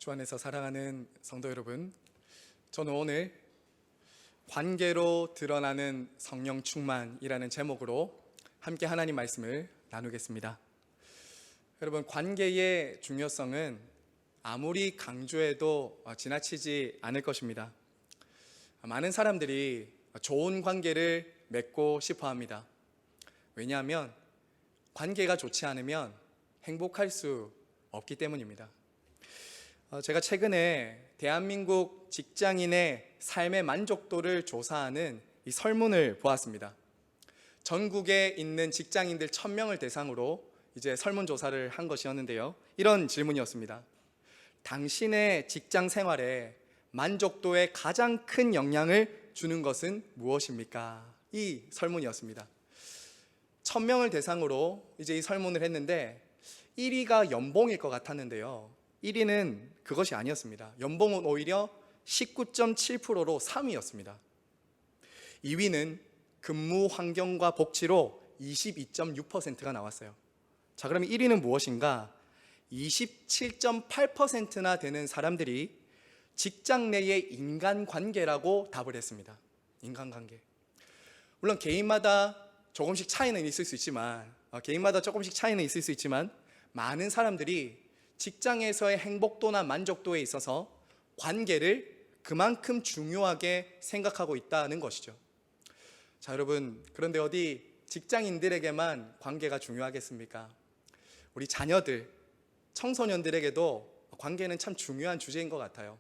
주 안에서 사랑하는 성도 여러분, 저는 오늘 관계로 드러나는 성령 충만이라는 제목으로 함께 하나님 말씀을 나누겠습니다. 여러분, 관계의 중요성은 아무리 강조해도 지나치지 않을 것입니다. 많은 사람들이 좋은 관계를 맺고 싶어 합니다. 왜냐하면 관계가 좋지 않으면 행복할 수 없기 때문입니다. 제가 최근에 대한민국 직장인의 삶의 만족도를 조사하는 이 설문을 보았습니다. 전국에 있는 직장인들 1000명을 대상으로 이제 설문조사를 한 것이었는데요, 이런 질문이었습니다. 당신의 직장 생활에 만족도에 가장 큰 영향을 주는 것은 무엇입니까? 이 설문이었습니다. 1000명을 대상으로 이제 이 설문을 했는데 1위가 연봉일 것 같았는데요, 1위는 그것이 아니었습니다. 연봉은 오히려 19.7%로 3위였습니다. 2위는 근무 환경과 복지로 22.6%가 나왔어요. 자, 그럼 1위는 무엇인가? 27.8%나 되는 사람들이 직장 내의 인간관계라고 답을 했습니다. 인간관계. 물론 개인마다 조금씩 차이는 있을 수 있지만 많은 사람들이 직장에서의 행복도나 만족도에 있어서 관계를 그만큼 중요하게 생각하고 있다는 것이죠. 자, 여러분, 그런데 어디 직장인들에게만 관계가 중요하겠습니까? 우리 자녀들, 청소년들에게도 관계는 참 중요한 주제인 것 같아요.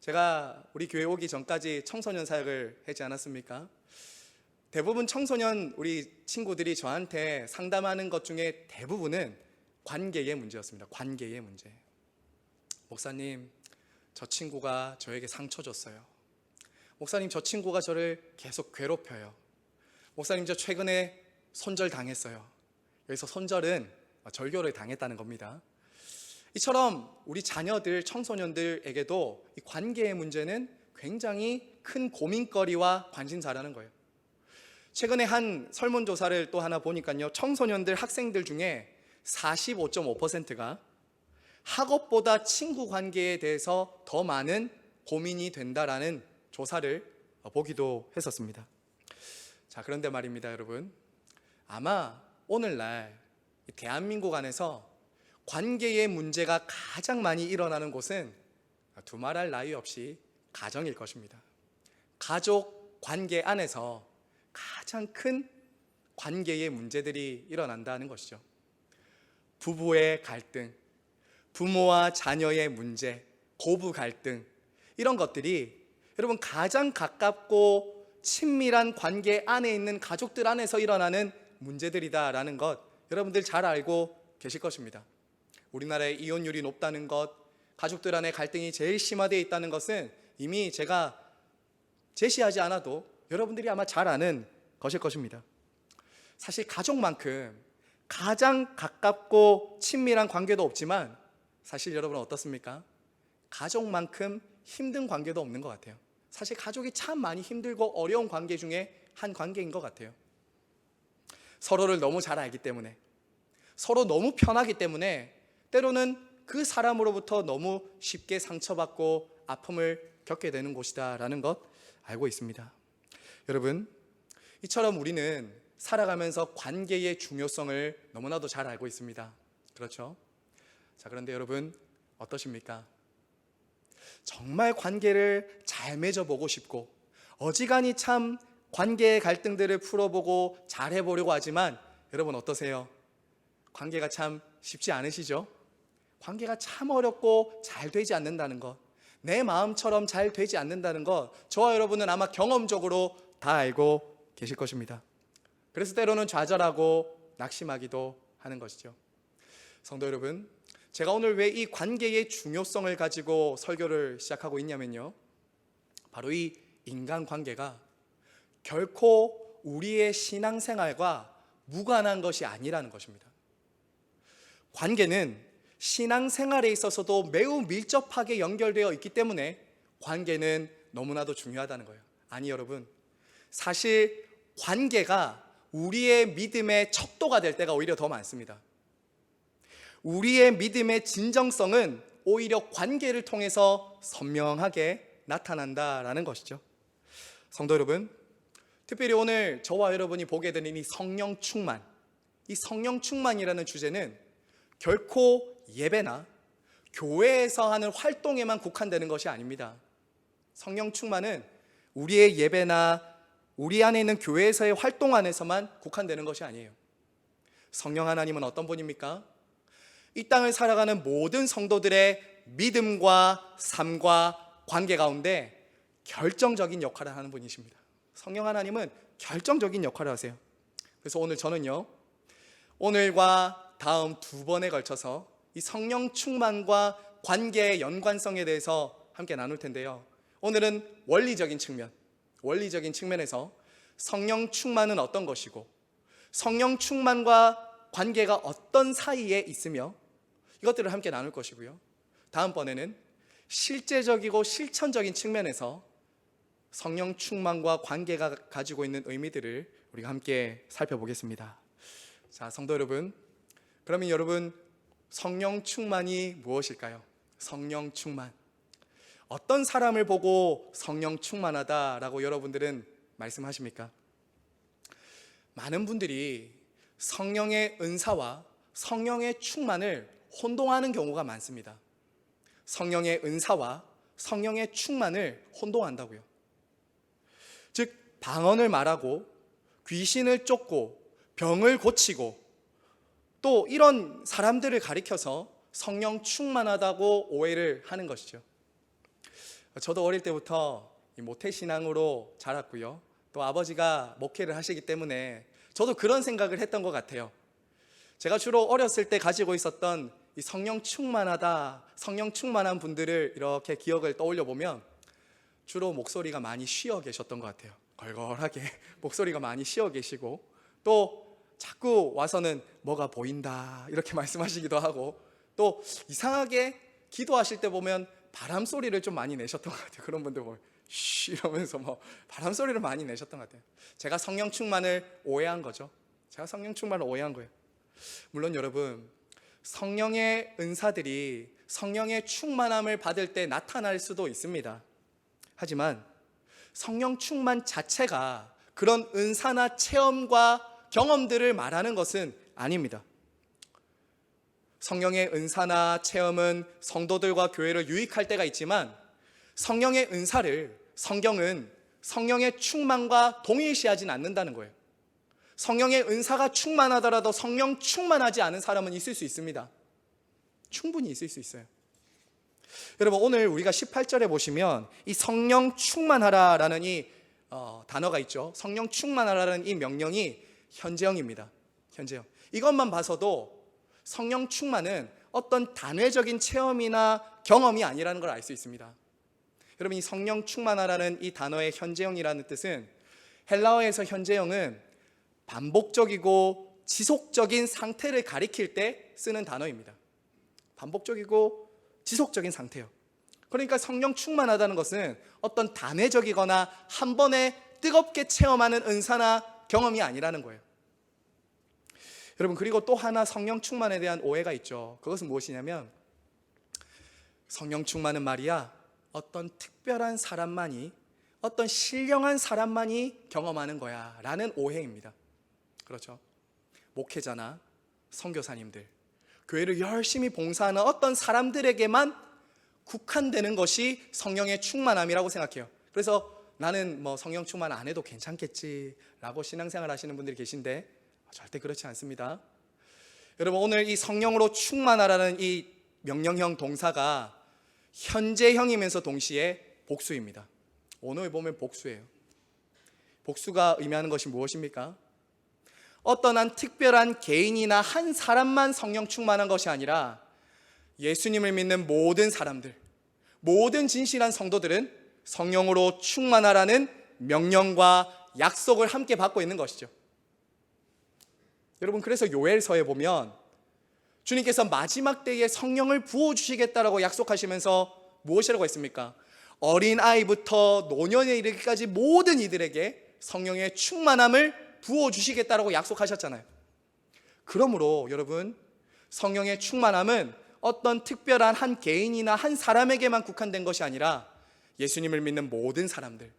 제가 우리 교회 오기 전까지 청소년 사역을 하지 않았습니까? 대부분 청소년 우리 친구들이 저한테 상담하는 것 중에 대부분은 관계의 문제였습니다. 관계의 문제. 목사님, 저 친구가 저에게 상처 줬어요. 목사님, 저 친구가 저를 계속 괴롭혀요. 목사님, 저 최근에 손절 당했어요. 여기서 손절은 절교를 당했다는 겁니다. 이처럼 우리 자녀들, 청소년들에게도 이 관계의 문제는 굉장히 큰 고민거리와 관심사라는 거예요. 최근에 한 설문조사를 또 하나 보니까요, 청소년들, 학생들 중에 45.5%가 학업보다 친구 관계에 대해서 더 많은 고민이 된다라는 조사를 보기도 했었습니다. 자, 그런데 말입니다, 여러분. 아마 오늘날 대한민국 안에서 관계의 문제가 가장 많이 일어나는 곳은 두말할 나위 없이 가정일 것입니다. 가족 관계 안에서 가장 큰 관계의 문제들이 일어난다는 것이죠. 부부의 갈등, 부모와 자녀의 문제, 고부 갈등, 이런 것들이 여러분 가장 가깝고 친밀한 관계 안에 있는 가족들 안에서 일어나는 문제들이다라는 것 여러분들 잘 알고 계실 것입니다. 우리나라의 이혼율이 높다는 것, 가족들 안에 갈등이 제일 심화되어 있다는 것은 이미 제가 제시하지 않아도 여러분들이 아마 잘 아는 것일 것입니다. 사실 가족만큼 가장 가깝고 친밀한 관계도 없지만 사실 여러분은 어떻습니까? 가족만큼 힘든 관계도 없는 것 같아요. 사실 가족이 참 많이 힘들고 어려운 관계 중에 한 관계인 것 같아요. 서로를 너무 잘 알기 때문에, 서로 너무 편하기 때문에 때로는 그 사람으로부터 너무 쉽게 상처받고 아픔을 겪게 되는 곳이다라는 것 알고 있습니다. 여러분, 이처럼 우리는 살아가면서 관계의 중요성을 너무나도 잘 알고 있습니다. 그렇죠? 자, 그런데 여러분 어떠십니까? 정말 관계를 잘 맺어보고 싶고 어지간히 참 관계의 갈등들을 풀어보고 잘해보려고 하지만 여러분 어떠세요? 관계가 참 쉽지 않으시죠? 관계가 참 어렵고 잘 되지 않는다는 것, 내 마음처럼 잘 되지 않는다는 것, 저와 여러분은 아마 경험적으로 다 알고 계실 것입니다. 그래서 때로는 좌절하고 낙심하기도 하는 것이죠. 성도 여러분, 제가 오늘 왜 이 관계의 중요성을 가지고 설교를 시작하고 있냐면요, 바로 이 인간관계가 결코 우리의 신앙생활과 무관한 것이 아니라는 것입니다. 관계는 신앙생활에 있어서도 매우 밀접하게 연결되어 있기 때문에 관계는 너무나도 중요하다는 거예요. 아니 여러분, 사실 관계가 우리의 믿음의 척도가 될 때가 오히려 더 많습니다. 우리의 믿음의 진정성은 오히려 관계를 통해서 선명하게 나타난다라는 것이죠. 성도 여러분, 특별히 오늘 저와 여러분이 보게 되는 이 성령 충만, 이 성령 충만이라는 주제는 결코 예배나 교회에서 하는 활동에만 국한되는 것이 아닙니다. 성령 충만은 우리의 예배나 우리 안에 있는 교회에서의 활동 안에서만 국한되는 것이 아니에요. 성령 하나님은 어떤 분입니까? 이 땅을 살아가는 모든 성도들의 믿음과 삶과 관계 가운데 결정적인 역할을 하는 분이십니다. 성령 하나님은 결정적인 역할을 하세요. 그래서 오늘 저는요, 오늘과 다음 2번에 걸쳐서 이 성령 충만과 관계의 연관성에 대해서 함께 나눌 텐데요. 오늘은 원리적인 측면에서 성령 충만은 어떤 것이고 성령 충만과 관계가 어떤 사이에 있으며 이것들을 함께 나눌 것이고요. 다음번에는 실제적이고 실천적인 측면에서 성령 충만과 관계가 가지고 있는 의미들을 우리가 함께 살펴보겠습니다. 자, 성도 여러분, 그러면 여러분, 성령 충만이 무엇일까요? 성령 충만, 어떤 사람을 보고 성령 충만하다라고 여러분들은 말씀하십니까? 많은 분들이 성령의 은사와 성령의 충만을 혼동하는 경우가 많습니다. 성령의 은사와 성령의 충만을 혼동한다고요. 즉, 방언을 말하고 귀신을 쫓고 병을 고치고 또 이런 사람들을 가리켜서 성령 충만하다고 오해를 하는 것이죠. 저도 어릴 때부터 모태신앙으로 자랐고요. 또 아버지가 목회를 하시기 때문에 저도 그런 생각을 했던 것 같아요. 제가 주로 어렸을 때 가지고 있었던 이 성령 충만하다, 성령 충만한 분들을 이렇게 기억을 떠올려 보면 주로 목소리가 많이 쉬어 계셨던 것 같아요. 걸걸하게 목소리가 많이 쉬어 계시고 또 자꾸 와서는 뭐가 보인다 이렇게 말씀하시기도 하고 또 이상하게 기도하실 때 보면 바람 소리를 좀 많이 내셨던 것 같아요. 그런 분들 보면 쉬 이러면서 뭐 바람 소리를 많이 내셨던 것 같아요. 제가 성령 충만을 오해한 거죠. 제가 성령 충만을 오해한 거예요. 물론 여러분, 성령의 은사들이 성령의 충만함을 받을 때 나타날 수도 있습니다. 하지만 성령 충만 자체가 그런 은사나 체험과 경험들을 말하는 것은 아닙니다. 성령의 은사나 체험은 성도들과 교회를 유익할 때가 있지만 성령의 은사를 성경은 성령의 충만과 동일시하진 않는다는 거예요. 성령의 은사가 충만하더라도 성령 충만하지 않은 사람은 있을 수 있습니다. 충분히 있을 수 있어요. 여러분, 오늘 우리가 18절에 보시면 이 성령 충만하라라는 이 단어가 있죠. 성령 충만하라는 이 명령이 현재형입니다. 현재형. 이것만 봐서도 성령 충만은 어떤 단회적인 체험이나 경험이 아니라는 걸 알 수 있습니다. 여러분, 이 성령 충만하라는 이 단어의 현재형이라는 뜻은 헬라어에서 현재형은 반복적이고 지속적인 상태를 가리킬 때 쓰는 단어입니다. 반복적이고 지속적인 상태요. 그러니까 성령 충만하다는 것은 어떤 단회적이거나 한 번에 뜨겁게 체험하는 은사나 경험이 아니라는 거예요. 여러분, 그리고 또 하나 성령 충만에 대한 오해가 있죠. 그것은 무엇이냐면 성령 충만은 말이야 어떤 특별한 사람만이, 어떤 신령한 사람만이 경험하는 거야 라는 오해입니다. 그렇죠. 목회자나 선교사님들, 교회를 열심히 봉사하는 어떤 사람들에게만 국한되는 것이 성령의 충만함이라고 생각해요. 그래서 나는 뭐 성령 충만 안 해도 괜찮겠지라고 신앙생활 하시는 분들이 계신데 절대 그렇지 않습니다. 여러분, 오늘 이 성령으로 충만하라는 이 명령형 동사가 현재형이면서 동시에 복수입니다. 오늘 보면 복수예요. 복수가 의미하는 것이 무엇입니까? 어떤 한 특별한 개인이나 한 사람만 성령 충만한 것이 아니라 예수님을 믿는 모든 사람들, 모든 진실한 성도들은 성령으로 충만하라는 명령과 약속을 함께 받고 있는 것이죠. 여러분, 그래서 요엘서에 보면 주님께서 마지막 때에 성령을 부어주시겠다라고 약속하시면서 무엇이라고 했습니까? 어린아이부터 노년에 이르기까지 모든 이들에게 성령의 충만함을 부어주시겠다라고 약속하셨잖아요. 그러므로 여러분, 성령의 충만함은 어떤 특별한 한 개인이나 한 사람에게만 국한된 것이 아니라 예수님을 믿는 모든 사람들,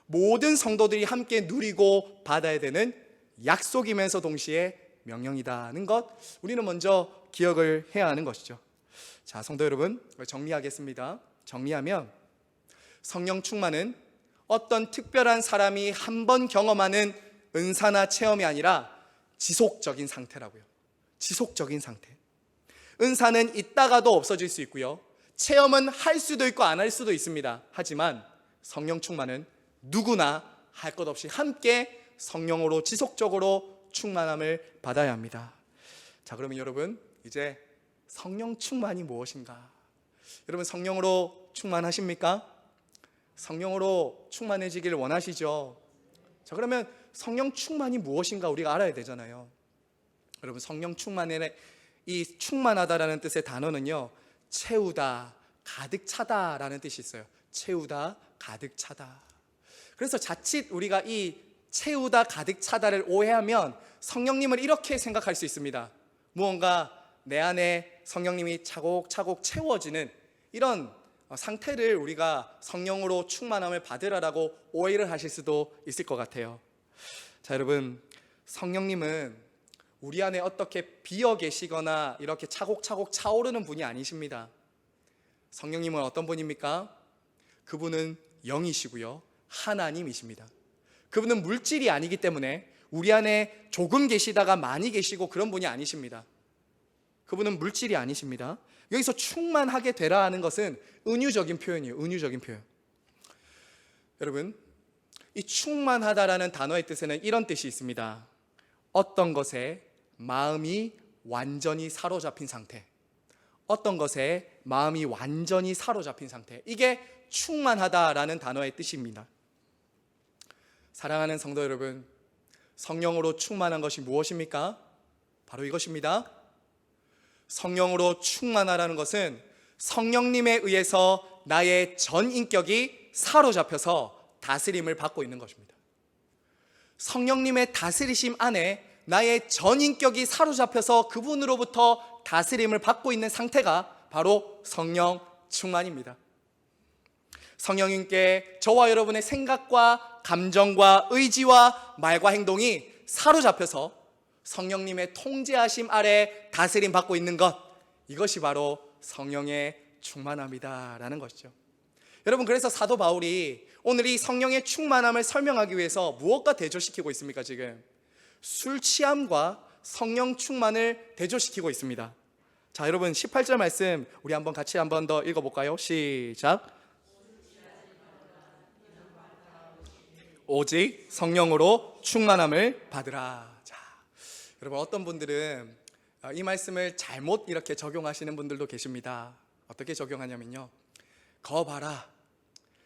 모든 성도들이 함께 누리고 받아야 되는 약속이면서 동시에 명령이다는 것, 우리는 먼저 기억을 해야 하는 것이죠. 자, 성도 여러분, 정리하겠습니다. 정리하면 성령 충만은 어떤 특별한 사람이 한 번 경험하는 은사나 체험이 아니라 지속적인 상태라고요. 지속적인 상태. 은사는 있다가도 없어질 수 있고요, 체험은 할 수도 있고 안 할 수도 있습니다. 하지만 성령 충만은 누구나 할 것 없이 함께 성령으로 지속적으로 충만함을 받아야 합니다. 자, 그러면 여러분, 이제 성령 충만이 무엇인가? 여러분, 성령으로 충만하십니까? 성령으로 충만해지기를 원하시죠? 자, 그러면 성령 충만이 무엇인가 우리가 알아야 되잖아요. 여러분, 성령 충만의 이 충만하다라는 뜻의 단어는요, 채우다, 가득 차다라는 뜻이 있어요. 채우다, 가득 차다. 그래서 자칫 우리가 이 채우다, 가득 차다를 오해하면 성령님을 이렇게 생각할 수 있습니다. 무언가 내 안에 성령님이 차곡차곡 채워지는 이런 상태를 우리가 성령으로 충만함을 받으라라고 오해를 하실 수도 있을 것 같아요. 자, 여러분, 성령님은 우리 안에 어떻게 비어 계시거나 이렇게 차곡차곡 차오르는 분이 아니십니다. 성령님은 어떤 분입니까? 그분은 영이시고요, 하나님이십니다. 그분은 물질이 아니기 때문에 우리 안에 조금 계시다가 많이 계시고 그런 분이 아니십니다. 그분은 물질이 아니십니다. 여기서 충만하게 되라 하는 것은 은유적인 표현이에요. 은유적인 표현. 여러분, 이 충만하다라는 단어의 뜻에는 이런 뜻이 있습니다. 어떤 것에 마음이 완전히 사로잡힌 상태, 어떤 것에 마음이 완전히 사로잡힌 상태, 이게 충만하다라는 단어의 뜻입니다. 사랑하는 성도 여러분, 성령으로 충만한 것이 무엇입니까? 바로 이것입니다. 성령으로 충만하라는 것은 성령님에 의해서 나의 전 인격이 사로잡혀서 다스림을 받고 있는 것입니다. 성령님의 다스리심 안에 나의 전 인격이 사로잡혀서 그분으로부터 다스림을 받고 있는 상태가 바로 성령 충만입니다. 성령님께 저와 여러분의 생각과 감정과 의지와 말과 행동이 사로잡혀서 성령님의 통제하심 아래 다스림 받고 있는 것, 이것이 바로 성령의 충만함이다라는 것이죠. 여러분, 그래서 사도 바울이 오늘 이 성령의 충만함을 설명하기 위해서 무엇과 대조시키고 있습니까? 지금 술 취함과 성령 충만을 대조시키고 있습니다. 자, 여러분, 18절 말씀 우리 한번 같이 한번 더 읽어볼까요? 시작. 오직 성령으로 충만함을 받으라. 자, 여러분, 어떤 분들은 이 말씀을 잘못 이렇게 적용하시는 분들도 계십니다. 어떻게 적용하냐면요, 거 봐라,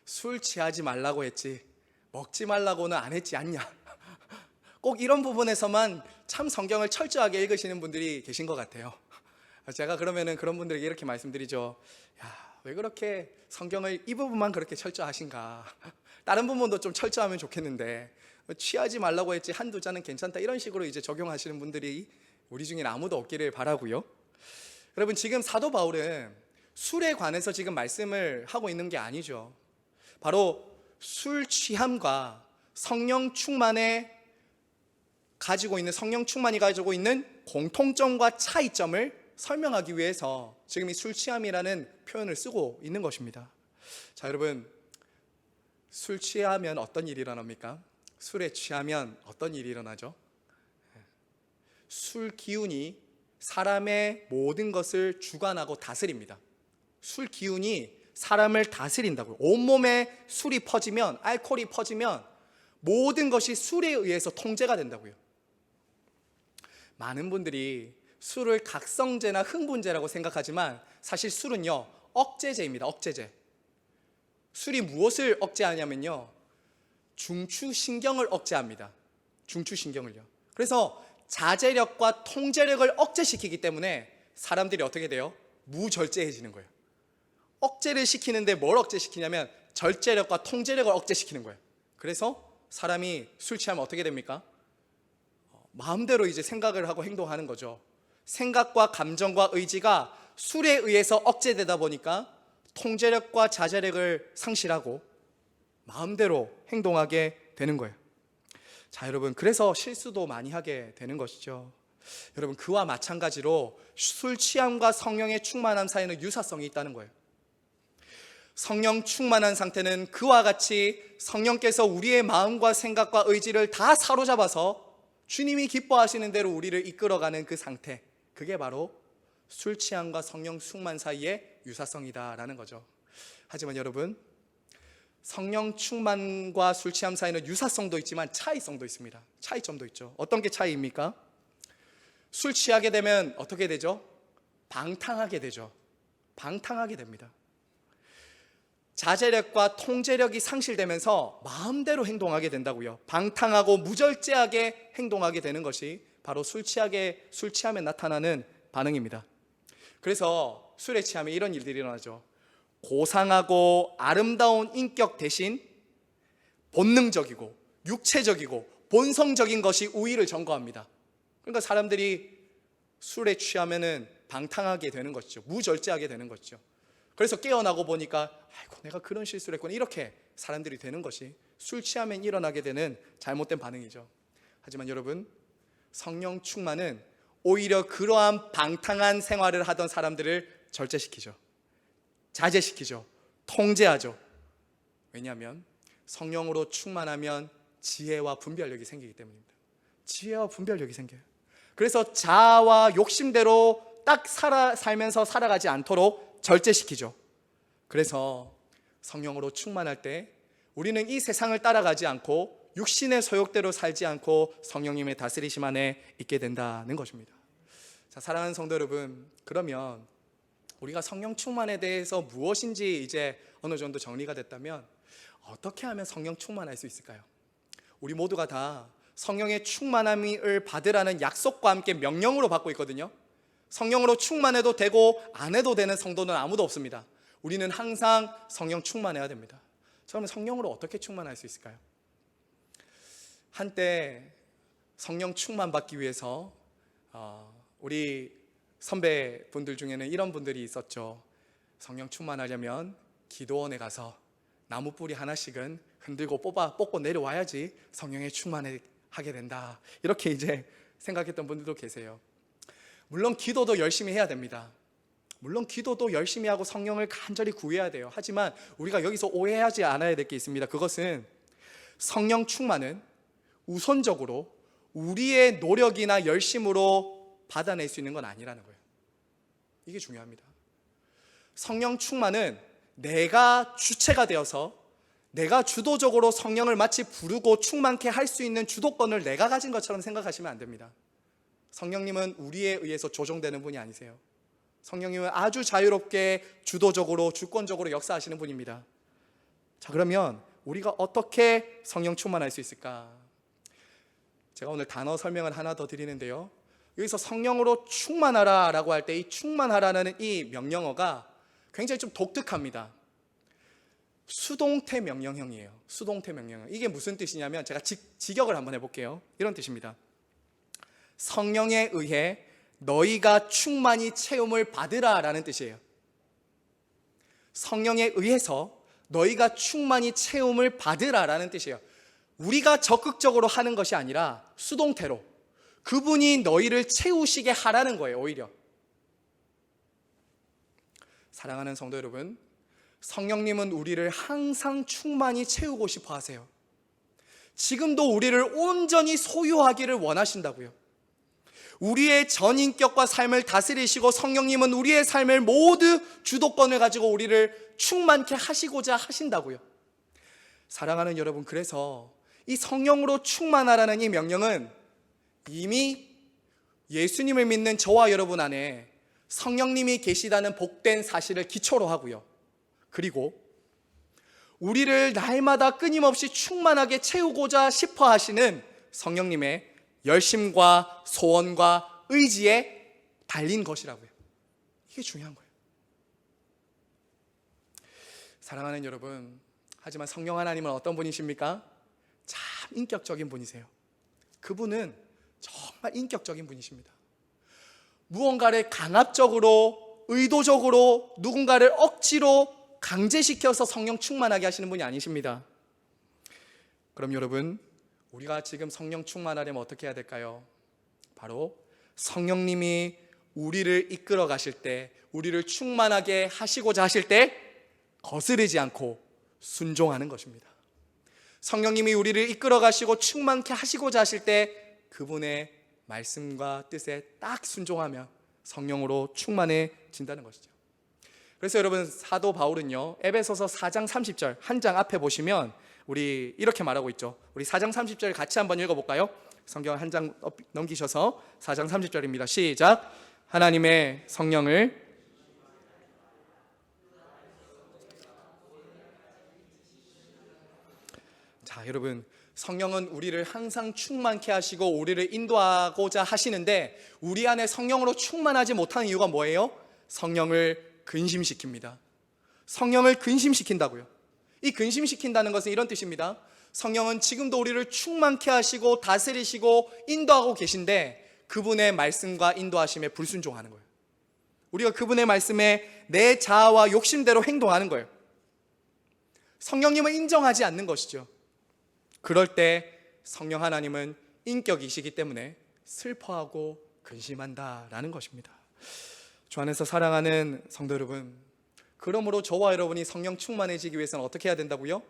술 취하지 말라고 했지 먹지 말라고는 안 했지 않냐. 꼭 이런 부분에서만 참 성경을 철저하게 읽으시는 분들이 계신 것 같아요. 제가 그러면은 그런 분들에게 이렇게 말씀드리죠. 야, 왜 그렇게 성경을 이 부분만 그렇게 철저하신가? 다른 부분도 좀 철저하면 좋겠는데 취하지 말라고 했지 한두 잔은 괜찮다, 이런 식으로 이제 적용하시는 분들이 우리 중에 아무도 없기를 바라고요. 여러분, 지금 사도 바울은 술에 관해서 지금 말씀을 하고 있는 게 아니죠. 바로 술 취함과 성령 충만에 가지고 있는, 성령 충만이 가지고 있는 공통점과 차이점을 설명하기 위해서 지금 이 술 취함이라는 표현을 쓰고 있는 것입니다. 자, 여러분, 술 취하면 어떤 일이 일어납니까? 술에 취하면 어떤 일이 일어나죠? 술 기운이 사람의 모든 것을 주관하고 다스립니다. 술 기운이 사람을 다스린다고요. 온몸에 술이 퍼지면, 알코올이 퍼지면 모든 것이 술에 의해서 통제가 된다고요. 많은 분들이 술을 각성제나 흥분제라고 생각하지만 사실 술은요, 억제제입니다. 억제제. 술이 무엇을 억제하냐면요, 중추신경을 억제합니다. 중추신경을요. 그래서 자제력과 통제력을 억제시키기 때문에 사람들이 어떻게 돼요? 무절제해지는 거예요. 억제를 시키는데 뭘 억제시키냐면 절제력과 통제력을 억제시키는 거예요. 그래서 사람이 술 취하면 어떻게 됩니까? 마음대로 이제 생각을 하고 행동하는 거죠. 생각과 감정과 의지가 술에 의해서 억제되다 보니까 통제력과 자제력을 상실하고 마음대로 행동하게 되는 거예요. 자, 여러분, 그래서 실수도 많이 하게 되는 것이죠. 여러분, 그와 마찬가지로 술 취함과 성령의 충만함 사이에는 유사성이 있다는 거예요. 성령 충만한 상태는 그와 같이 성령께서 우리의 마음과 생각과 의지를 다 사로잡아서 주님이 기뻐하시는 대로 우리를 이끌어가는 그 상태, 그게 바로 술 취함과 성령 충만 사이의 유사성이다라는 거죠. 하지만 여러분, 성령 충만과 술 취함 사이는 유사성도 있지만 차이성도 있습니다. 차이점도 있죠. 어떤 게 차이입니까? 술 취하게 되면 어떻게 되죠? 방탕하게 되죠. 방탕하게 됩니다. 자제력과 통제력이 상실되면서 마음대로 행동하게 된다고요. 방탕하고 무절제하게 행동하게 되는 것이 바로 술 취함에 나타나는 반응입니다. 그래서 술에 취하면 이런 일들이 일어나죠. 고상하고 아름다운 인격 대신 본능적이고 육체적이고 본성적인 것이 우위를 점거합니다. 그러니까 사람들이 술에 취하면은 방탕하게 되는 것이죠. 무절제하게 되는 것이죠. 그래서 깨어나고 보니까 아이고, 내가 그런 실수를 했구나, 이렇게 사람들이 되는 것이 술 취하면 일어나게 되는 잘못된 반응이죠. 하지만 여러분, 성령 충만은 오히려 그러한 방탕한 생활을 하던 사람들을 절제시키죠. 자제시키죠. 통제하죠. 왜냐하면 성령으로 충만하면 지혜와 분별력이 생기기 때문입니다. 지혜와 분별력이 생겨요. 그래서 자아와 욕심대로 딱 살면서 살아가지 않도록 절제시키죠. 그래서 성령으로 충만할 때 우리는 이 세상을 따라가지 않고 육신의 소욕대로 살지 않고 성령님의 다스리심 안에 있게 된다는 것입니다. 자, 사랑하는 성도 여러분, 그러면 우리가 성령 충만에 대해서 무엇인지 이제 어느 정도 정리가 됐다면 어떻게 하면 성령 충만할 수 있을까요? 우리 모두가 다 성령의 충만함을 받으라는 약속과 함께 명령으로 받고 있거든요. 성령으로 충만해도 되고 안 해도 되는 성도는 아무도 없습니다. 우리는 항상 성령 충만해야 됩니다. 그러면 성령으로 어떻게 충만할 수 있을까요? 한때 성령 충만 받기 위해서 우리 선배분들 중에는 이런 분들이 있었죠. 성령 충만하려면 기도원에 가서 나무 뿌리 하나씩은 흔들고 뽑고 내려와야지 성령에 충만하게 된다, 이렇게 이제 생각했던 분들도 계세요. 물론 기도도 열심히 해야 됩니다. 물론 기도도 열심히 하고 성령을 간절히 구해야 돼요. 하지만 우리가 여기서 오해하지 않아야 될 게 있습니다. 그것은 성령 충만은 우선적으로 우리의 노력이나 열심으로 받아낼 수 있는 건 아니라는 거예요. 이게 중요합니다. 성령 충만은 내가 주체가 되어서 내가 주도적으로 성령을 마치 부르고 충만케 할 수 있는 주도권을 내가 가진 것처럼 생각하시면 안 됩니다. 성령님은 우리에 의해서 조종되는 분이 아니세요. 성령님은 아주 자유롭게 주도적으로 주권적으로 역사하시는 분입니다. 자, 그러면 우리가 어떻게 성령 충만할 수 있을까? 제가 오늘 단어 설명을 하나 더 드리는데요, 여기서 성령으로 충만하라 라고 할 때 이 충만하라는 이 명령어가 굉장히 좀 독특합니다. 수동태 명령형이에요. 수동태 명령형. 이게 무슨 뜻이냐면 제가 직역을 한번 해볼게요. 이런 뜻입니다. 성령에 의해 너희가 충만히 체험을 받으라 라는 뜻이에요. 성령에 의해서 너희가 충만히 체험을 받으라 라는 뜻이에요. 우리가 적극적으로 하는 것이 아니라 수동태로 그분이 너희를 채우시게 하라는 거예요. 오히려 사랑하는 성도 여러분, 성령님은 우리를 항상 충만히 채우고 싶어 하세요. 지금도 우리를 온전히 소유하기를 원하신다고요. 우리의 전인격과 삶을 다스리시고 성령님은 우리의 삶을 모두 주도권을 가지고 우리를 충만케 하시고자 하신다고요. 사랑하는 여러분, 그래서 이 성령으로 충만하라는 이 명령은 이미 예수님을 믿는 저와 여러분 안에 성령님이 계시다는 복된 사실을 기초로 하고요, 그리고 우리를 날마다 끊임없이 충만하게 채우고자 싶어 하시는 성령님의 열심과 소원과 의지에 달린 것이라고요. 이게 중요한 거예요. 사랑하는 여러분, 하지만 성령 하나님은 어떤 분이십니까? 참 인격적인 분이세요. 그분은 정말 인격적인 분이십니다. 무언가를 강압적으로 의도적으로 누군가를 억지로 강제시켜서 성령 충만하게 하시는 분이 아니십니다. 그럼 여러분, 우리가 지금 성령 충만하려면 어떻게 해야 될까요? 바로 성령님이 우리를 이끌어 가실 때, 우리를 충만하게 하시고자 하실 때 거스르지 않고 순종하는 것입니다. 성령님이 우리를 이끌어 가시고 충만케 하시고자 하실 때 그분의 말씀과 뜻에 딱 순종하며 성령으로 충만해진다는 것이죠. 그래서 여러분, 사도 바울은요, 에베소서 4장 30절 한 장 앞에 보시면 우리 이렇게 말하고 있죠. 우리 4장 30절 같이 한번 읽어볼까요? 성경 한 장 넘기셔서 4장 30절입니다. 시작. 하나님의 성령을 자, 여러분, 성령은 우리를 항상 충만케 하시고 우리를 인도하고자 하시는데 우리 안에 성령으로 충만하지 못하는 이유가 뭐예요? 성령을 근심시킵니다. 성령을 근심시킨다고요. 이 근심시킨다는 것은 이런 뜻입니다. 성령은 지금도 우리를 충만케 하시고 다스리시고 인도하고 계신데 그분의 말씀과 인도하심에 불순종하는 거예요. 우리가 그분의 말씀에 내 자아와 욕심대로 행동하는 거예요. 성령님을 인정하지 않는 것이죠. 그럴 때 성령 하나님은 인격이시기 때문에 슬퍼하고 근심한다라는 것입니다. 주 안에서 사랑하는 성도 여러분, 그러므로 저와 여러분이 성령 충만해지기 위해서는 어떻게 해야 된다고요?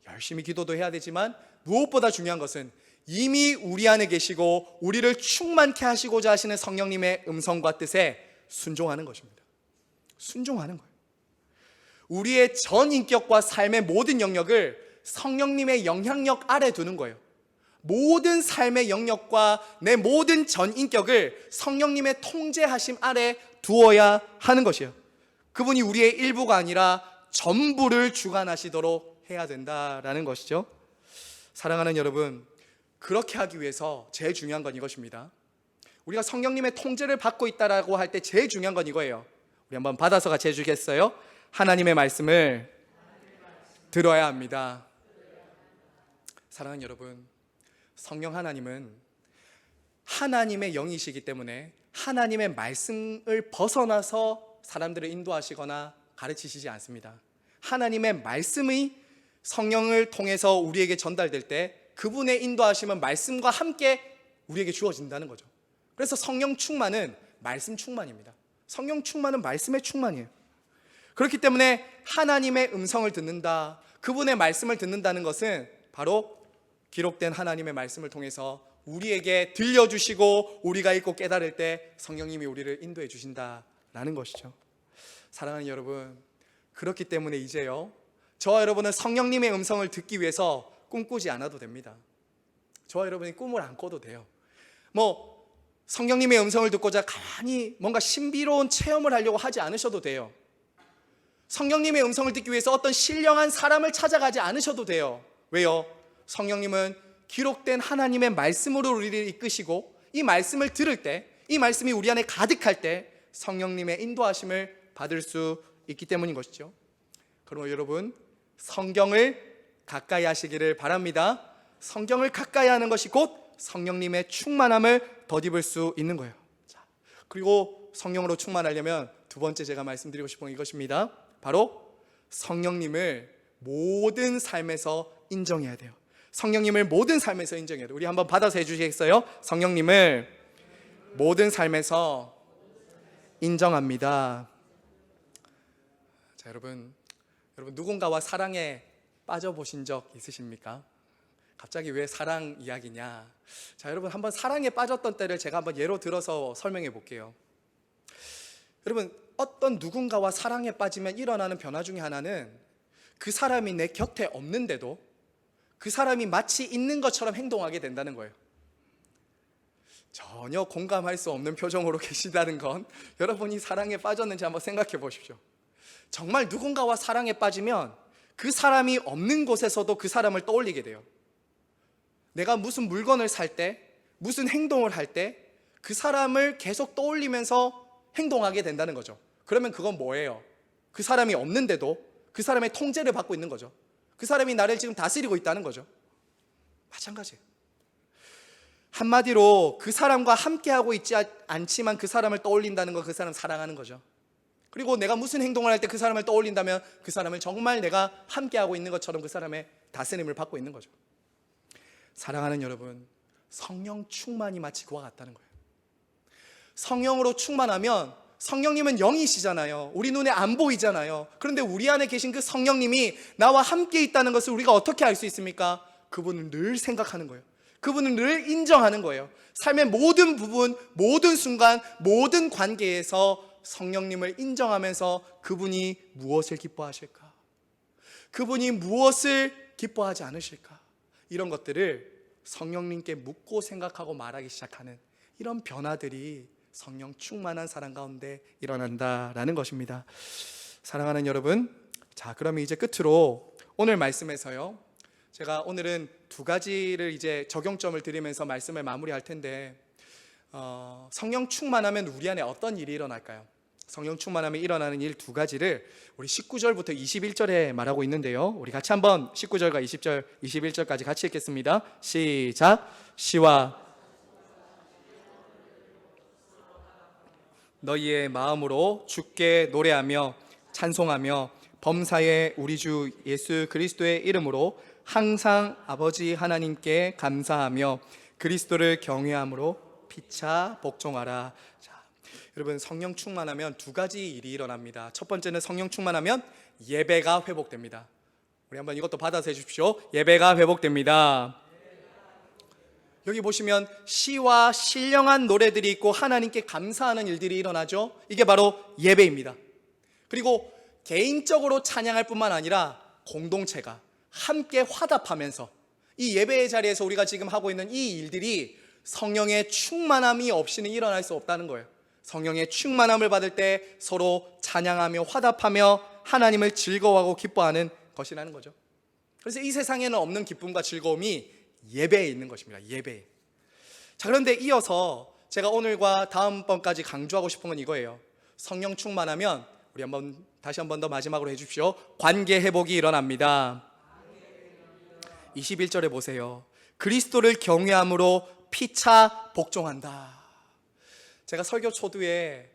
열심히 기도도 해야 되지만 무엇보다 중요한 것은 이미 우리 안에 계시고 우리를 충만케 하시고자 하시는 성령님의 음성과 뜻에 순종하는 것입니다. 순종하는 거예요. 우리의 전 인격과 삶의 모든 영역을 성령님의 영향력 아래 두는 거예요. 모든 삶의 영역과 내 모든 전 인격을 성령님의 통제하심 아래 두어야 하는 것이에요. 그분이 우리의 일부가 아니라 전부를 주관하시도록 해야 된다라는 것이죠. 사랑하는 여러분, 그렇게 하기 위해서 제일 중요한 건 이것입니다. 우리가 성령님의 통제를 받고 있다라고 할 때 제일 중요한 건 이거예요. 우리 한번 받아서 같이 해주겠어요? 하나님의 말씀을 들어야 합니다. 사랑하는 여러분, 성령 하나님은 하나님의 영이시기 때문에 하나님의 말씀을 벗어나서 사람들을 인도하시거나 가르치시지 않습니다. 하나님의 말씀이 성령을 통해서 우리에게 전달될 때 그분의 인도하심은 말씀과 함께 우리에게 주어진다는 거죠. 그래서 성령 충만은 말씀 충만입니다. 성령 충만은 말씀의 충만이에요. 그렇기 때문에 하나님의 음성을 듣는다, 그분의 말씀을 듣는다는 것은 바로 기록된 하나님의 말씀을 통해서 우리에게 들려주시고 우리가 읽고 깨달을 때 성령님이 우리를 인도해 주신다라는 것이죠. 사랑하는 여러분, 그렇기 때문에 이제요, 저와 여러분은 성령님의 음성을 듣기 위해서 꿈꾸지 않아도 됩니다. 저와 여러분이 꿈을 안 꿔도 돼요. 성령님의 음성을 듣고자 가만히 뭔가 신비로운 체험을 하려고 하지 않으셔도 돼요. 성령님의 음성을 듣기 위해서 어떤 신령한 사람을 찾아가지 않으셔도 돼요. 왜요? 성령님은 기록된 하나님의 말씀으로 우리를 이끄시고 이 말씀을 들을 때, 이 말씀이 우리 안에 가득할 때 성령님의 인도하심을 받을 수 있기 때문인 것이죠. 그러므로 여러분, 성경을 가까이 하시기를 바랍니다. 성경을 가까이 하는 것이 곧 성령님의 충만함을 덧입을 수 있는 거예요. 그리고 성령으로 충만하려면 두 번째 제가 말씀드리고 싶은 건 이것입니다. 바로 성령님을 모든 삶에서 인정해야 돼요. 성령님을 모든 삶에서 인정해야 돼요. 우리 한번 받아서 해주시겠어요? 성령님을 모든 삶에서 인정합니다. 자, 여러분 누군가와 사랑에 빠져보신 적 있으십니까? 갑자기 왜 사랑 이야기냐? 자, 여러분 한번 사랑에 빠졌던 때를 제가 한번 예로 들어서 설명해 볼게요. 여러분, 어떤 누군가와 사랑에 빠지면 일어나는 변화 중에 하나는 그 사람이 내 곁에 없는데도 그 사람이 마치 있는 것처럼 행동하게 된다는 거예요. 전혀 공감할 수 없는 표정으로 계시다는 건 여러분이 사랑에 빠졌는지 한번 생각해 보십시오. 정말 누군가와 사랑에 빠지면 그 사람이 없는 곳에서도 그 사람을 떠올리게 돼요. 내가 무슨 물건을 살 때, 무슨 행동을 할 때 그 사람을 계속 떠올리면서 행동하게 된다는 거죠. 그러면 그건 뭐예요? 그 사람이 없는데도 그 사람의 통제를 받고 있는 거죠. 그 사람이 나를 지금 다스리고 있다는 거죠. 마찬가지예요. 한마디로 그 사람과 함께하고 있지 않지만 그 사람을 떠올린다는 거, 그 사람 사랑하는 거죠. 그리고 내가 무슨 행동을 할 때 그 사람을 떠올린다면 그 사람을 정말 내가 함께하고 있는 것처럼 그 사람의 다스림을 받고 있는 거죠. 사랑하는 여러분, 성령 충만이 마치 그와 같다는 거예요. 성령으로 충만하면 성령님은 영이시잖아요. 우리 눈에 안 보이잖아요. 그런데 우리 안에 계신 그 성령님이 나와 함께 있다는 것을 우리가 어떻게 알 수 있습니까? 그분을 늘 생각하는 거예요. 그분을 늘 인정하는 거예요. 삶의 모든 부분, 모든 순간, 모든 관계에서 성령님을 인정하면서 그분이 무엇을 기뻐하실까? 그분이 무엇을 기뻐하지 않으실까? 이런 것들을 성령님께 묻고 생각하고 말하기 시작하는 이런 변화들이 성령 충만한 사람 가운데 일어난다라는 것입니다. 사랑하는 여러분, 자, 그러면 이제 끝으로 오늘 말씀에서요, 제가 오늘은 두 가지를 이제 적용점을 드리면서 말씀을 마무리할 텐데, 성령 충만하면 우리 안에 어떤 일이 일어날까요? 성령 충만하면 일어나는 일 두 가지를 우리 19절부터 21절에 말하고 있는데요, 우리 같이 한번 19절과 20절, 21절까지 같이 읽겠습니다. 시작. 시와 너희의 마음으로 주께 노래하며 찬송하며 범사의 우리 주 예수 그리스도의 이름으로 항상 아버지 하나님께 감사하며 그리스도를 경외함으로 피차 복종하라. 자, 여러분, 성령 충만하면 두 가지 일이 일어납니다. 첫 번째는 성령 충만하면 예배가 회복됩니다. 우리 한번 이것도 받아서 해주십시오. 예배가 회복됩니다. 여기 보시면 시와 신령한 노래들이 있고 하나님께 감사하는 일들이 일어나죠. 이게 바로 예배입니다. 그리고 개인적으로 찬양할 뿐만 아니라 공동체가 함께 화답하면서 이 예배의 자리에서 우리가 지금 하고 있는 이 일들이 성령의 충만함이 없이는 일어날 수 없다는 거예요. 성령의 충만함을 받을 때 서로 찬양하며 화답하며 하나님을 즐거워하고 기뻐하는 것이라는 거죠. 그래서 이 세상에는 없는 기쁨과 즐거움이 예배에 있는 것입니다. 예배. 자, 그런데 이어서 제가 오늘과 다음번까지 강조하고 싶은 건 이거예요. 성령 충만하면 우리 다시 한 번 더 마지막으로 해주십시오. 관계 회복이 일어납니다. 21절에 보세요. 그리스도를 경외함으로 피차 복종한다. 제가 설교 초두에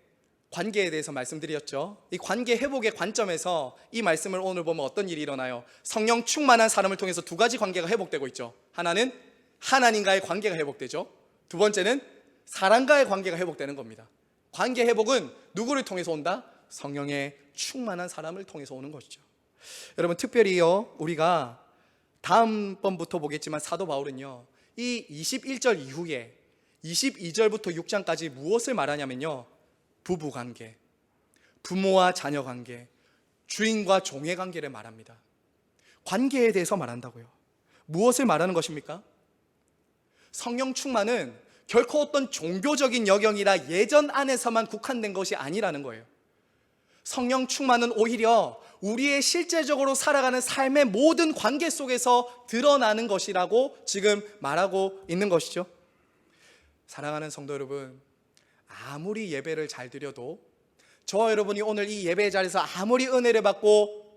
관계에 대해서 말씀드렸죠. 이 관계 회복의 관점에서 이 말씀을 오늘 보면 어떤 일이 일어나요? 성령 충만한 사람을 통해서 두 가지 관계가 회복되고 있죠. 하나는 하나님과의 관계가 회복되죠. 두 번째는 사람과의 관계가 회복되는 겁니다. 관계 회복은 누구를 통해서 온다? 성령의 충만한 사람을 통해서 오는 것이죠. 여러분, 특별히요, 우리가 다음번부터 보겠지만 사도 바울은요, 이 21절 이후에 22절부터 6장까지 무엇을 말하냐면요, 부부관계, 부모와 자녀관계, 주인과 종의 관계를 말합니다. 관계에 대해서 말한다고요. 무엇을 말하는 것입니까? 성령 충만은 결코 어떤 종교적인 영역이나 예전 안에서만 국한된 것이 아니라는 거예요. 성령 충만은 오히려 우리의 실제적으로 살아가는 삶의 모든 관계 속에서 드러나는 것이라고 지금 말하고 있는 것이죠. 사랑하는 성도 여러분, 아무리 예배를 잘 드려도 저와 여러분이 오늘 이 예배의 자리에서 아무리 은혜를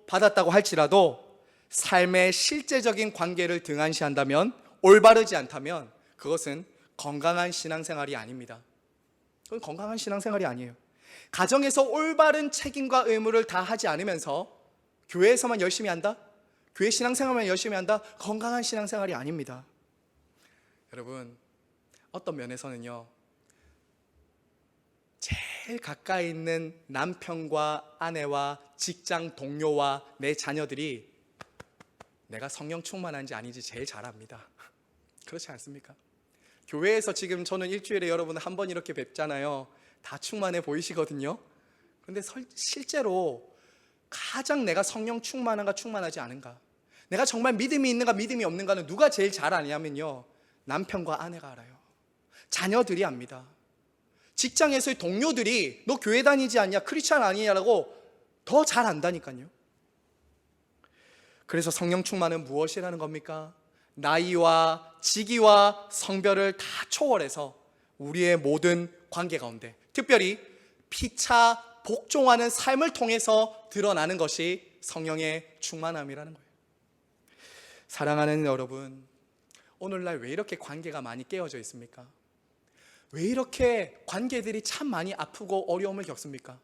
받았다고 할지라도 삶의 실제적인 관계를 등한시한다면, 올바르지 않다면 그것은 건강한 신앙생활이 아닙니다. 그건 건강한 신앙생활이 아니에요. 가정에서 올바른 책임과 의무를 다 하지 않으면서 교회에서만 열심히 한다? 교회 신앙생활만 열심히 한다? 건강한 신앙생활이 아닙니다. 여러분, 어떤 면에서는요, 제일 가까이 있는 남편과 아내와 직장 동료와 내 자녀들이 내가 성령 충만한지 아닌지 제일 잘 압니다. 그렇지 않습니까? 교회에서 지금 저는 일주일에 여러분 한 번 이렇게 뵙잖아요. 다 충만해 보이시거든요. 그런데 실제로 가장 내가 성령 충만한가 충만하지 않은가, 내가 정말 믿음이 있는가 믿음이 없는가는 누가 제일 잘 아냐면요, 남편과 아내가 알아요. 자녀들이 압니다. 직장에서의 동료들이 너 교회 다니지 않냐, 크리스찬 아니냐라고 더 잘 안다니까요. 그래서 성령 충만은 무엇이라는 겁니까? 나이와 직위와 성별을 다 초월해서 우리의 모든 관계 가운데, 특별히 피차 복종하는 삶을 통해서 드러나는 것이 성령의 충만함이라는 거예요. 사랑하는 여러분, 오늘날 왜 이렇게 관계가 많이 깨어져 있습니까? 왜 이렇게 관계들이 참 많이 아프고 어려움을 겪습니까?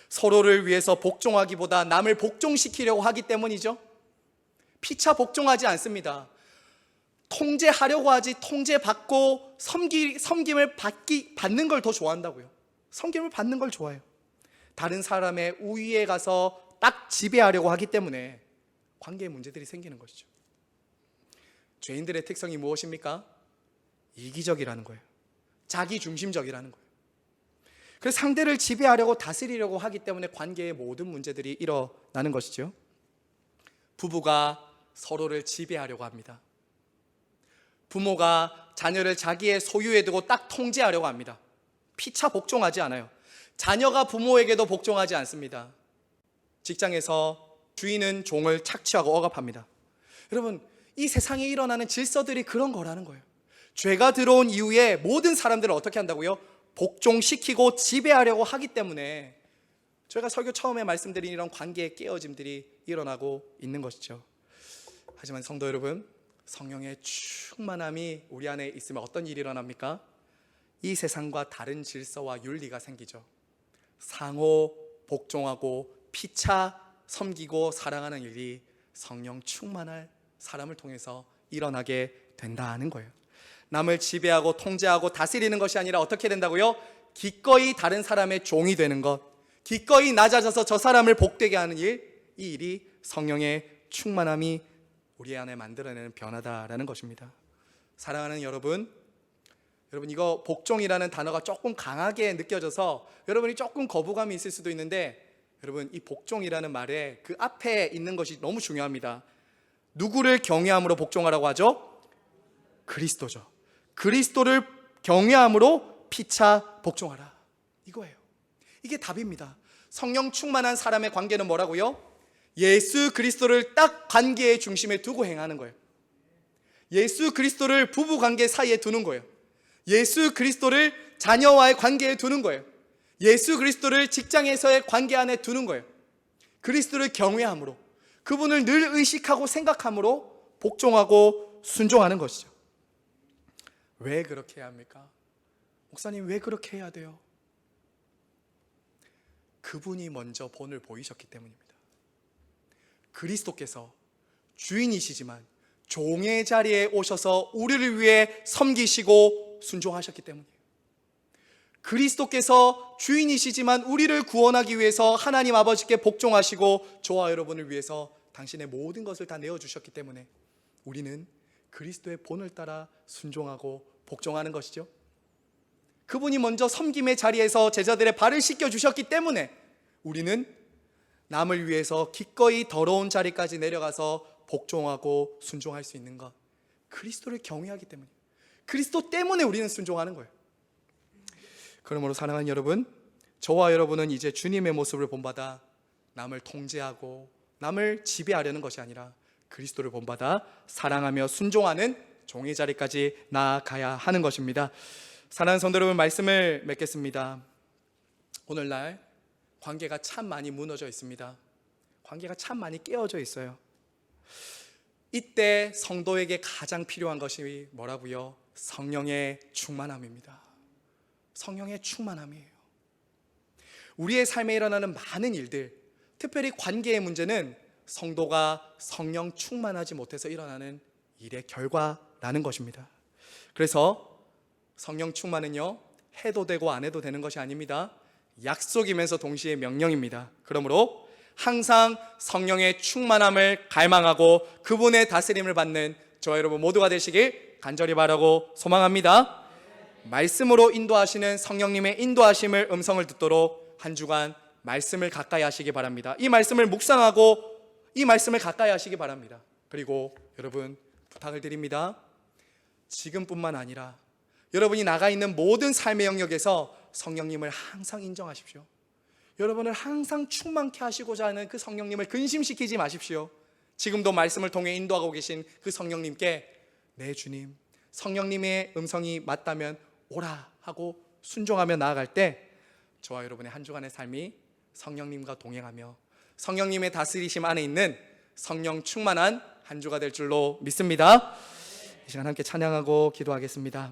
서로를 위해서 복종하기보다 남을 복종시키려고 하기 때문이죠. 피차 복종하지 않습니다. 통제하려고 하지, 통제받고 섬김을 받는 걸 더 좋아한다고요. 섬김을 받는 걸 좋아해요. 다른 사람의 우위에 가서 딱 지배하려고 하기 때문에 관계에 문제들이 생기는 것이죠. 죄인들의 특성이 무엇입니까? 이기적이라는 거예요. 자기중심적이라는 거예요. 그래서 상대를 지배하려고 다스리려고 하기 때문에 관계의 모든 문제들이 일어나는 것이죠. 부부가 서로를 지배하려고 합니다. 부모가 자녀를 자기의 소유에 두고 딱 통제하려고 합니다. 피차 복종하지 않아요. 자녀가 부모에게도 복종하지 않습니다. 직장에서 주인은 종을 착취하고 억압합니다. 여러분, 이 세상에 일어나는 질서들이 그런 거라는 거예요. 죄가 들어온 이후에 모든 사람들을 어떻게 한다고요? 복종시키고 지배하려고 하기 때문에 저희가 설교 처음에 말씀드린 이런 관계의 깨어짐들이 일어나고 있는 것이죠. 하지만 성도 여러분, 성령의 충만함이 우리 안에 있으면 어떤 일이 일어납니까? 이 세상과 다른 질서와 윤리가 생기죠. 상호 복종하고 피차 섬기고 사랑하는 일이 성령 충만할 사람을 통해서 일어나게 된다는 거예요. 남을 지배하고 통제하고 다스리는 것이 아니라 어떻게 된다고요? 기꺼이 다른 사람의 종이 되는 것, 기꺼이 낮아져서 저 사람을 복되게 하는 일, 이 일이 성령의 충만함이 우리 안에 만들어내는 변화다라는 것입니다. 사랑하는 여러분, 이거 복종이라는 단어가 조금 강하게 느껴져서 여러분이 조금 거부감이 있을 수도 있는데, 여러분, 이 복종이라는 말에 그 앞에 있는 것이 너무 중요합니다. 누구를 경외함으로 복종하라고 하죠? 그리스도죠. 그리스도를 경외함으로 피차 복종하라, 이거예요. 이게 답입니다. 성령 충만한 사람의 관계는 뭐라고요? 예수 그리스도를 딱 관계의 중심에 두고 행하는 거예요. 예수 그리스도를 부부 관계 사이에 두는 거예요. 예수 그리스도를 자녀와의 관계에 두는 거예요. 예수 그리스도를 직장에서의 관계 안에 두는 거예요. 그리스도를 경외함으로, 그분을 늘 의식하고 생각함으로 복종하고 순종하는 것이죠. 왜 그렇게 해야 합니까? 목사님, 왜 그렇게 해야 돼요? 그분이 먼저 본을 보이셨기 때문입니다. 그리스도께서 주인이시지만 종의 자리에 오셔서 우리를 위해 섬기시고 순종하셨기 때문이에요. 그리스도께서 주인이시지만 우리를 구원하기 위해서 하나님 아버지께 복종하시고 저와 여러분을 위해서 당신의 모든 것을 다 내어주셨기 때문에 우리는 그리스도의 본을 따라 순종하고 복종하는 것이죠. 그분이 먼저 섬김의 자리에서 제자들의 발을 씻겨주셨기 때문에 우리는 남을 위해서 기꺼이 더러운 자리까지 내려가서 복종하고 순종할 수 있는 것, 그리스도를 경외하기 때문에, 그리스도 때문에 우리는 순종하는 거예요. 그러므로 사랑하는 여러분, 저와 여러분은 이제 주님의 모습을 본받아 남을 통제하고 남을 지배하려는 것이 아니라 그리스도를 본받아 사랑하며 순종하는 종의 자리까지 나아가야 하는 것입니다. 사랑하는 성도 여러분, 말씀을 맺겠습니다. 오늘날 관계가 참 많이 무너져 있습니다. 관계가 참 많이 깨어져 있어요. 이때 성도에게 가장 필요한 것이 뭐라고요? 성령의 충만함입니다. 성령의 충만함이에요. 우리의 삶에 일어나는 많은 일들, 특별히 관계의 문제는 성도가 성령 충만하지 못해서 일어나는 일의 결과라는 것입니다. 그래서 성령 충만은요, 해도 되고 안 해도 되는 것이 아닙니다. 약속이면서 동시에 명령입니다. 그러므로 항상 성령의 충만함을 갈망하고 그분의 다스림을 받는 저와 여러분 모두가 되시길 간절히 바라고 소망합니다. 말씀으로 인도하시는 성령님의 인도하심을 음성을 듣도록 한 주간 말씀을 가까이 하시기 바랍니다. 이 말씀을 묵상하고 이 말씀을 가까이 하시기 바랍니다. 그리고 여러분, 부탁을 드립니다. 지금뿐만 아니라 여러분이 나가 있는 모든 삶의 영역에서 성령님을 항상 인정하십시오. 여러분을 항상 충만케 하시고자 하는 그 성령님을 근심시키지 마십시오. 지금도 말씀을 통해 인도하고 계신 그 성령님께, 네 주님, 성령님의 음성이 맞다면 오라 하고 순종하며 나아갈 때 저와 여러분의 한 주간의 삶이 성령님과 동행하며 성령님의 다스리심 안에 있는 성령 충만한 한 주가 될 줄로 믿습니다. 이 시간 함께 찬양하고 기도하겠습니다.